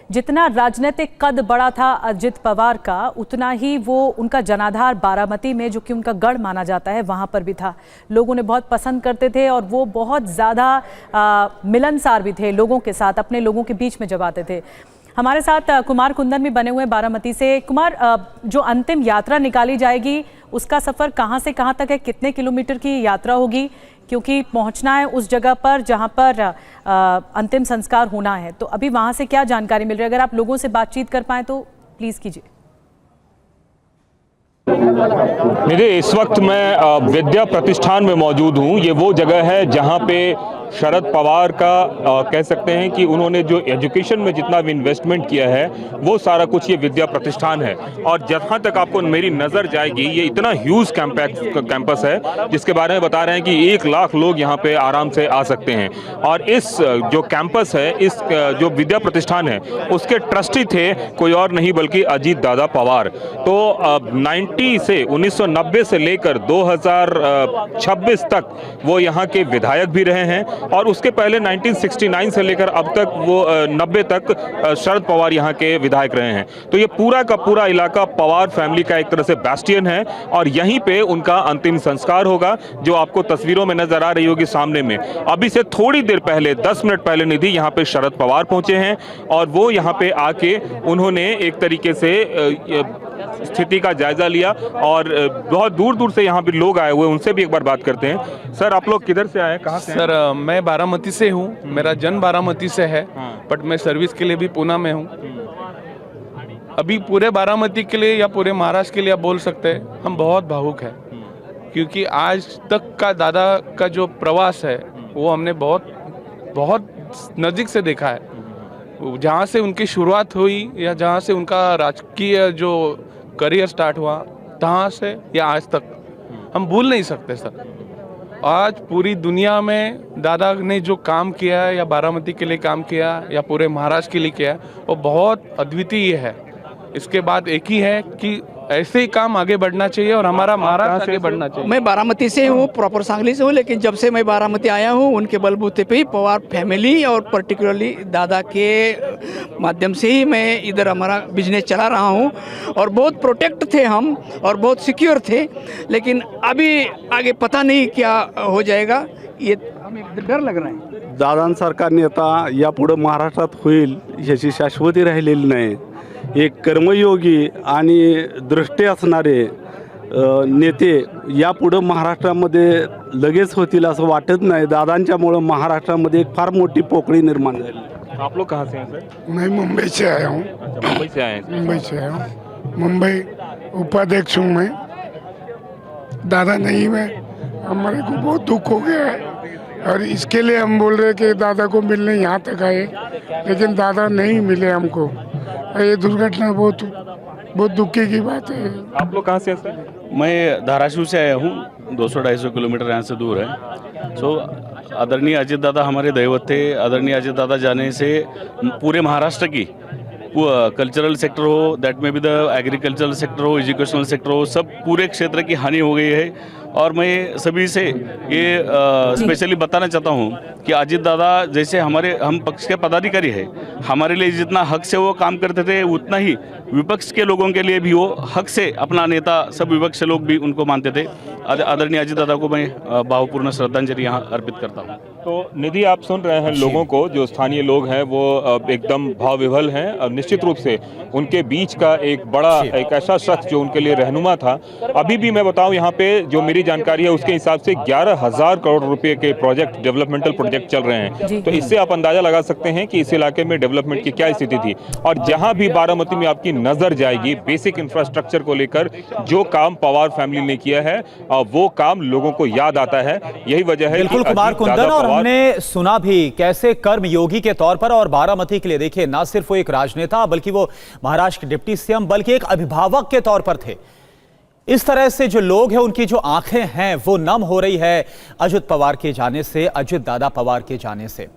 जितना राजनीतिक कद बड़ा था अजित पवार का, उतना ही वो उनका जनाधार बारामती में, जो कि उनका गढ़ माना जाता है, वहाँ पर भी था। लोग उन्हें बहुत पसंद करते थे और वो बहुत ज़्यादा मिलनसार भी थे लोगों के साथ, अपने लोगों के बीच में जब आते थे। हमारे साथ कुमार कुंदन भी बने हुए हैं बारामती से। कुमार, जो अंतिम यात्रा निकाली जाएगी उसका सफ़र कहाँ से कहाँ तक है? कितने किलोमीटर की यात्रा होगी? क्योंकि पहुंचना है उस जगह पर जहां पर अंतिम संस्कार होना है, तो अभी वहां से क्या जानकारी मिल रही है? अगर आप लोगों से बातचीत कर पाएं तो प्लीज़ कीजिए। निधि, इस वक्त मैं विद्या प्रतिष्ठान में मौजूद हूँ। ये वो जगह है जहाँ पे शरद पवार का कह सकते हैं कि उन्होंने जो एजुकेशन में जितना भी इन्वेस्टमेंट किया है वो सारा कुछ ये विद्या प्रतिष्ठान है। और जहाँ तक आपको मेरी नज़र जाएगी, ये इतना ह्यूज कैंपस है जिसके बारे में बता रहे हैं कि 1 लाख लोग यहाँ पे आराम से आ सकते हैं। और इस जो कैंपस है, इस जो विद्या प्रतिष्ठान है, उसके ट्रस्टी थे कोई और नहीं बल्कि अजीत दादा पवार। तो 1990 से लेकर 2026 तक वो यहाँ के विधायक भी रहे हैं और उसके पहले 1969 से लेकर अब तक वो 90 तक शरद पवार यहाँ के विधायक रहे हैं। तो ये पूरा का पूरा इलाका पवार फैमिली का एक तरह से बैस्टियन है और यहीं पे उनका अंतिम संस्कार होगा, जो आपको तस्वीरों में नजर आ रही होगी सामने में। अभी से थोड़ी देर पहले, 10 मिनट पहले निधि, यहाँ पे शरद पवार पहुंचे हैं और वो यहाँ पे आके उन्होंने एक तरीके से स्थिति का जायजा लिया और बहुत दूर दूर से यहाँ पे लोग आए हुए, उनसे भी एक बार बात करते हैं। सर, आप लोग किधर से आए, कहाँ से? सर, मैं बारामती से हूँ। मेरा जन्म बारामती से है, बट मैं सर्विस के लिए भी पूना में हूँ। अभी पूरे बारामती के लिए या पूरे महाराष्ट्र के लिए आप बोल सकते हैं हम बहुत भावुक हैं, क्योंकि आज तक का दादा का जो प्रवास है वो हमने बहुत नज़दीक से देखा है। जहाँ से उनकी शुरुआत हुई या जहाँ से उनका राजकीय जो करियर स्टार्ट हुआ, तहाँ से या आज तक हम भूल नहीं सकते सर। आज पूरी दुनिया में दादा ने जो काम किया है, या बारामती के लिए काम किया या पूरे महाराष्ट्र के लिए किया है, वो बहुत अद्वितीय है। इसके बाद एक ही है कि ऐसे ही काम आगे बढ़ना चाहिए और हमारा महाराष्ट्र आगे बढ़ना चाहिए। मैं बारामती से हूँ, प्रॉपर सांगली से हूँ, लेकिन जब से मैं बारामती आया हूँ उनके बलबूते पे ही पवार फैमिली और पर्टिकुलरली दादा के माध्यम से ही मैं इधर हमारा बिजनेस चला रहा हूँ। और बहुत प्रोटेक्ट थे हम और बहुत सिक्योर थे, लेकिन अभी आगे पता नहीं क्या हो जाएगा, ये हमें डर लग रहा है। दादांसारखा नेता यापुढे महाराष्ट्रात होईल याची शाश्वती राहिलेली नाही। एक कर्मयोगी आणि दृष्टी असणारे नेते यापुढे महाराष्ट्रामध्ये लगेच होतील असं वाटत नाही। दादांच्यामुळे महाराष्ट्रामध्ये एक फार मोठी पोकळी निर्माण झाली। आप लोग कहाँ से हैं सर? मैं मुंबई से आया हूँ। अच्छा, मुंबई से आए हैं। मुंबई से आया हूँ। मुंबई उपाध्यक्ष हूँ मैं। दादा नहीं मैं, हमारे को बहुत दुख हो गया है और इसके लिए हम बोल रहे कि दादा को मिलने यहाँ तक आए, लेकिन दादा नहीं मिले हमको। ये दुर्घटना बहुत दुखी की बात है। आप लोग कहाँ से हैं सर? मैं धाराशिव से आया हूँ, 200-250 किलोमीटर यहाँ से दूर है। सो आदरणीय अजित दादा हमारे दैवत थे। आदरणीय अजित दादा जाने से पूरे महाराष्ट्र की कल्चरल सेक्टर हो, दैट में भी द एग्रीकल्चरल सेक्टर हो, एजुकेशनल सेक्टर हो, सब पूरे क्षेत्र की हानि हो गई है। और मैं सभी से ये स्पेशली बताना चाहता हूँ कि अजित दादा जैसे हम पक्ष के पदाधिकारी हैं, हमारे लिए जितना हक से वो काम करते थे, उतना ही विपक्ष के लोगों के लिए भी वो हक से अपना नेता, सब विपक्ष लोग भी उनको मानते थे। आदरणीय अजित दादा को मैं भावपूर्ण श्रद्धांजलि यहाँ अर्पित करता हूँ। तो निधि, आप सुन रहे हैं लोगों को, जो स्थानीय लोग हैं वो एकदम भाव-विह्वल हैं। निश्चित रूप से उनके बीच का एक ऐसा शख्स जो उनके लिए रहनुमा था। अभी भी मैं बताऊं, यहाँ पे जो मेरी जानकारी है उसके हिसाब से 11,000 करोड़ रुपए के प्रोजेक्ट, डेवलपमेंटल प्रोजेक्ट चल रहे हैं। तो इससे आप अंदाजा लगा सकते हैं कि इस इलाके में डेवलपमेंट की क्या स्थिति थी। और जहां भी बारामती में आपकी नजर जाएगी, बेसिक इंफ्रास्ट्रक्चर को लेकर जो काम पवार फैमिली ने किया है, वो काम लोगों को याद आता है। यही वजह है। बिल्कुल कुमार कुंदन, और हमने सुना भी कैसे कर्मयोगी के तौर पर, और बारामती के लिए देखिए ना सिर्फ वो एक राजनेता बल्कि वो महाराष्ट्र के डिप्टी सीएम, बल्कि एक अभिभावक के तौर पर थे। इस तरह से जो लोग हैं उनकी जो आंखें हैं वो नम हो रही है अजित पवार के जाने से, अजित दादा पवार के जाने से।